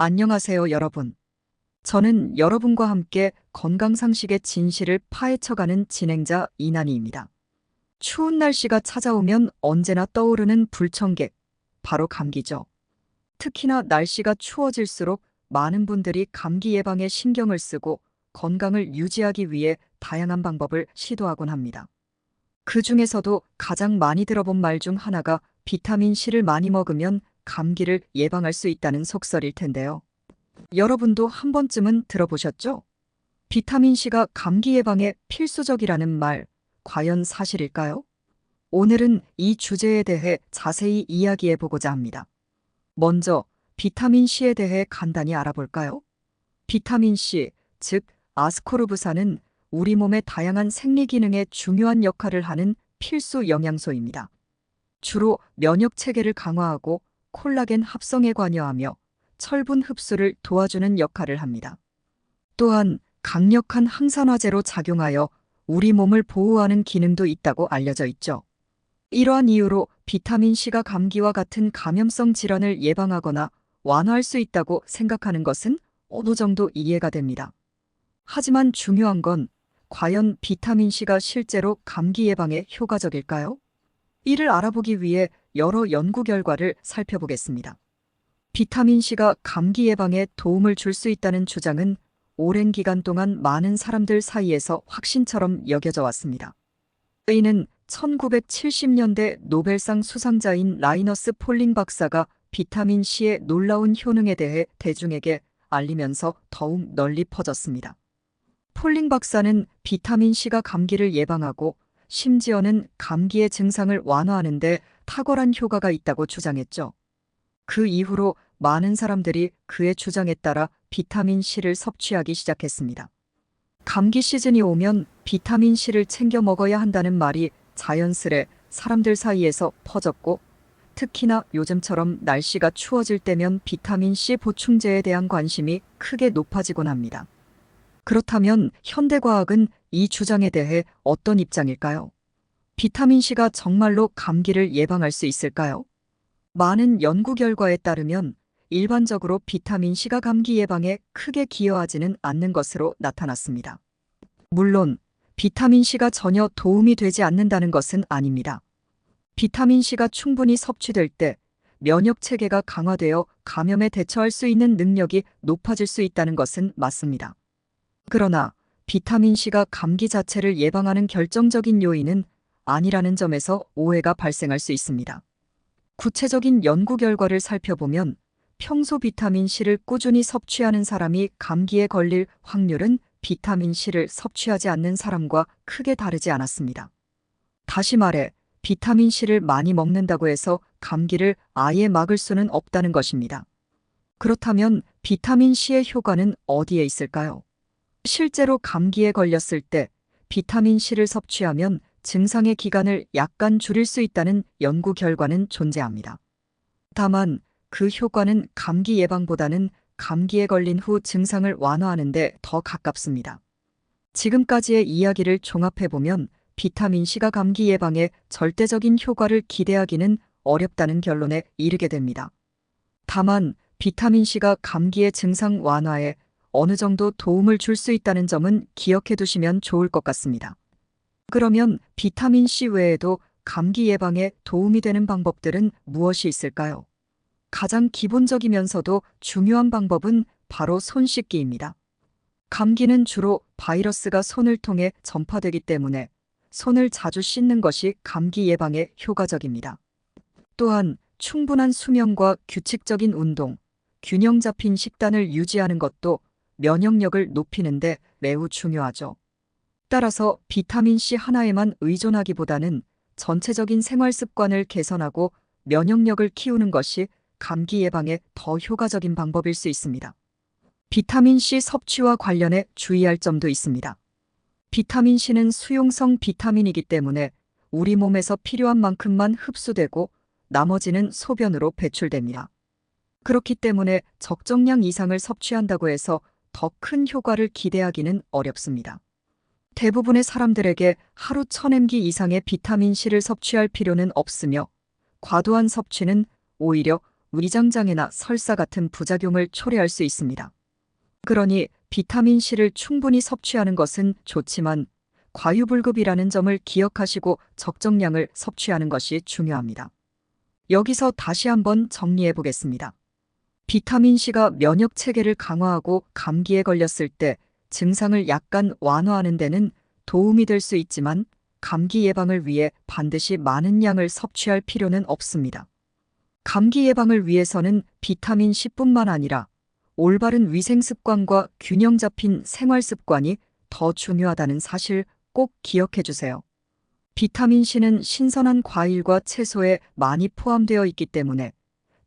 안녕하세요, 여러분. 저는 여러분과 함께 건강상식의 진실을 파헤쳐가는 진행자 이난희입니다. 추운 날씨가 찾아오면 언제나 떠오르는 불청객, 바로 감기죠. 특히나 날씨가 추워질수록 많은 분들이 감기 예방에 신경을 쓰고 건강을 유지하기 위해 다양한 방법을 시도하곤 합니다. 그 중에서도 가장 많이 들어본 말 중 하나가 비타민C를 많이 먹으면 감기를 예방할 수 있다는 속설일 텐데요. 여러분도 한 번쯤은 들어보셨죠? 비타민C가 감기 예방에 필수적이라는 말, 과연 사실일까요? 오늘은 이 주제에 대해 자세히 이야기해 보고자 합니다. 먼저 비타민C에 대해 간단히 알아볼까요? 비타민C, 즉 아스코르브산은 우리 몸의 다양한 생리 기능에 중요한 역할을 하는 필수 영양소입니다. 주로 면역 체계를 강화하고 콜라겐 합성에 관여하며 철분 흡수를 도와주는 역할을 합니다. 또한 강력한 항산화제로 작용하여 우리 몸을 보호하는 기능도 있다고 알려져 있죠. 이러한 이유로 비타민C가 감기와 같은 감염성 질환을 예방하거나 완화할 수 있다고 생각하는 것은 어느 정도 이해가 됩니다. 하지만 중요한 건 과연 비타민C가 실제로 감기 예방에 효과적일까요? 이를 알아보기 위해 여러 연구 결과를 살펴보겠습니다. 비타민C가 감기 예방에 도움을 줄 수 있다는 주장은 오랜 기간 동안 많은 사람들 사이에서 확신처럼 여겨져 왔습니다. 이는 1970년대 노벨상 수상자인 라이너스 폴링 박사가 비타민C의 놀라운 효능에 대해 대중에게 알리면서 더욱 널리 퍼졌습니다. 폴링 박사는 비타민C가 감기를 예방하고 심지어는 감기의 증상을 완화하는 데 탁월한 효과가 있다고 주장했죠. 그 이후로 많은 사람들이 그의 주장에 따라 비타민C를 섭취하기 시작했습니다. 감기 시즌이 오면 비타민C를 챙겨 먹어야 한다는 말이 자연스레 사람들 사이에서 퍼졌고, 특히나 요즘처럼 날씨가 추워질 때면 비타민C 보충제에 대한 관심이 크게 높아지곤 합니다. 그렇다면 현대과학은 이 주장에 대해 어떤 입장일까요? 비타민C가 정말로 감기를 예방할 수 있을까요? 많은 연구 결과에 따르면 일반적으로 비타민C가 감기 예방에 크게 기여하지는 않는 것으로 나타났습니다. 물론 비타민C가 전혀 도움이 되지 않는다는 것은 아닙니다. 비타민C가 충분히 섭취될 때 면역 체계가 강화되어 감염에 대처할 수 있는 능력이 높아질 수 있다는 것은 맞습니다. 그러나 비타민C가 감기 자체를 예방하는 결정적인 요인은 아니라는 점에서 오해가 발생할 수 있습니다. 구체적인 연구 결과를 살펴보면 평소 비타민C를 꾸준히 섭취하는 사람이 감기에 걸릴 확률은 비타민C를 섭취하지 않는 사람과 크게 다르지 않았습니다. 다시 말해 비타민C를 많이 먹는다고 해서 감기를 아예 막을 수는 없다는 것입니다. 그렇다면 비타민C의 효과는 어디에 있을까요? 실제로 감기에 걸렸을 때 비타민C를 섭취하면 증상의 기간을 약간 줄일 수 있다는 연구 결과는 존재합니다. 다만 그 효과는 감기 예방보다는 감기에 걸린 후 증상을 완화하는 데 더 가깝습니다. 지금까지의 이야기를 종합해보면 비타민C가 감기 예방에 절대적인 효과를 기대하기는 어렵다는 결론에 이르게 됩니다. 다만 비타민C가 감기의 증상 완화에 어느 정도 도움을 줄 수 있다는 점은 기억해 두시면 좋을 것 같습니다. 그러면 비타민C 외에도 감기 예방에 도움이 되는 방법들은 무엇이 있을까요? 가장 기본적이면서도 중요한 방법은 바로 손 씻기입니다. 감기는 주로 바이러스가 손을 통해 전파되기 때문에 손을 자주 씻는 것이 감기 예방에 효과적입니다. 또한 충분한 수면과 규칙적인 운동, 균형 잡힌 식단을 유지하는 것도 면역력을 높이는 데 매우 중요하죠. 따라서 비타민C 하나에만 의존하기보다는 전체적인 생활 습관을 개선하고 면역력을 키우는 것이 감기 예방에 더 효과적인 방법일 수 있습니다. 비타민C 섭취와 관련해 주의할 점도 있습니다. 비타민C는 수용성 비타민이기 때문에 우리 몸에서 필요한 만큼만 흡수되고 나머지는 소변으로 배출됩니다. 그렇기 때문에 적정량 이상을 섭취한다고 해서 더 큰 효과를 기대하기는 어렵습니다. 대부분의 사람들에게 하루 1000mg 이상의 비타민C를 섭취할 필요는 없으며 과도한 섭취는 오히려 위장장애나 설사 같은 부작용을 초래할 수 있습니다. 그러니 비타민C를 충분히 섭취하는 것은 좋지만 과유불급이라는 점을 기억하시고 적정량을 섭취하는 것이 중요합니다. 여기서 다시 한번 정리해 보겠습니다. 비타민C가 면역 체계를 강화하고 감기에 걸렸을 때 증상을 약간 완화하는 데는 도움이 될 수 있지만 감기 예방을 위해 반드시 많은 양을 섭취할 필요는 없습니다. 감기 예방을 위해서는 비타민C뿐만 아니라 올바른 위생 습관과 균형 잡힌 생활 습관이 더 중요하다는 사실 꼭 기억해 주세요. 비타민C는 신선한 과일과 채소에 많이 포함되어 있기 때문에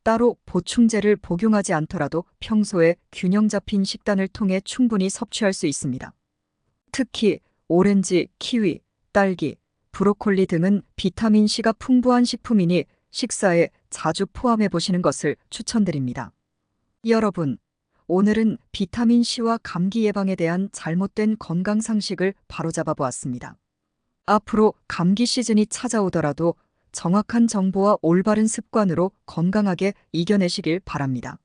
따로 보충제를 복용하지 않더라도 평소에 균형 잡힌 식단을 통해 충분히 섭취할 수 있습니다. 특히 오렌지, 키위, 딸기, 브로콜리 등은 비타민C가 풍부한 식품이니 식사에 자주 포함해 보시는 것을 추천드립니다. 여러분, 오늘은 비타민C와 감기 예방에 대한 잘못된 건강 상식을 바로잡아 보았습니다. 앞으로 감기 시즌이 찾아오더라도 정확한 정보와 올바른 습관으로 건강하게 이겨내시길 바랍니다.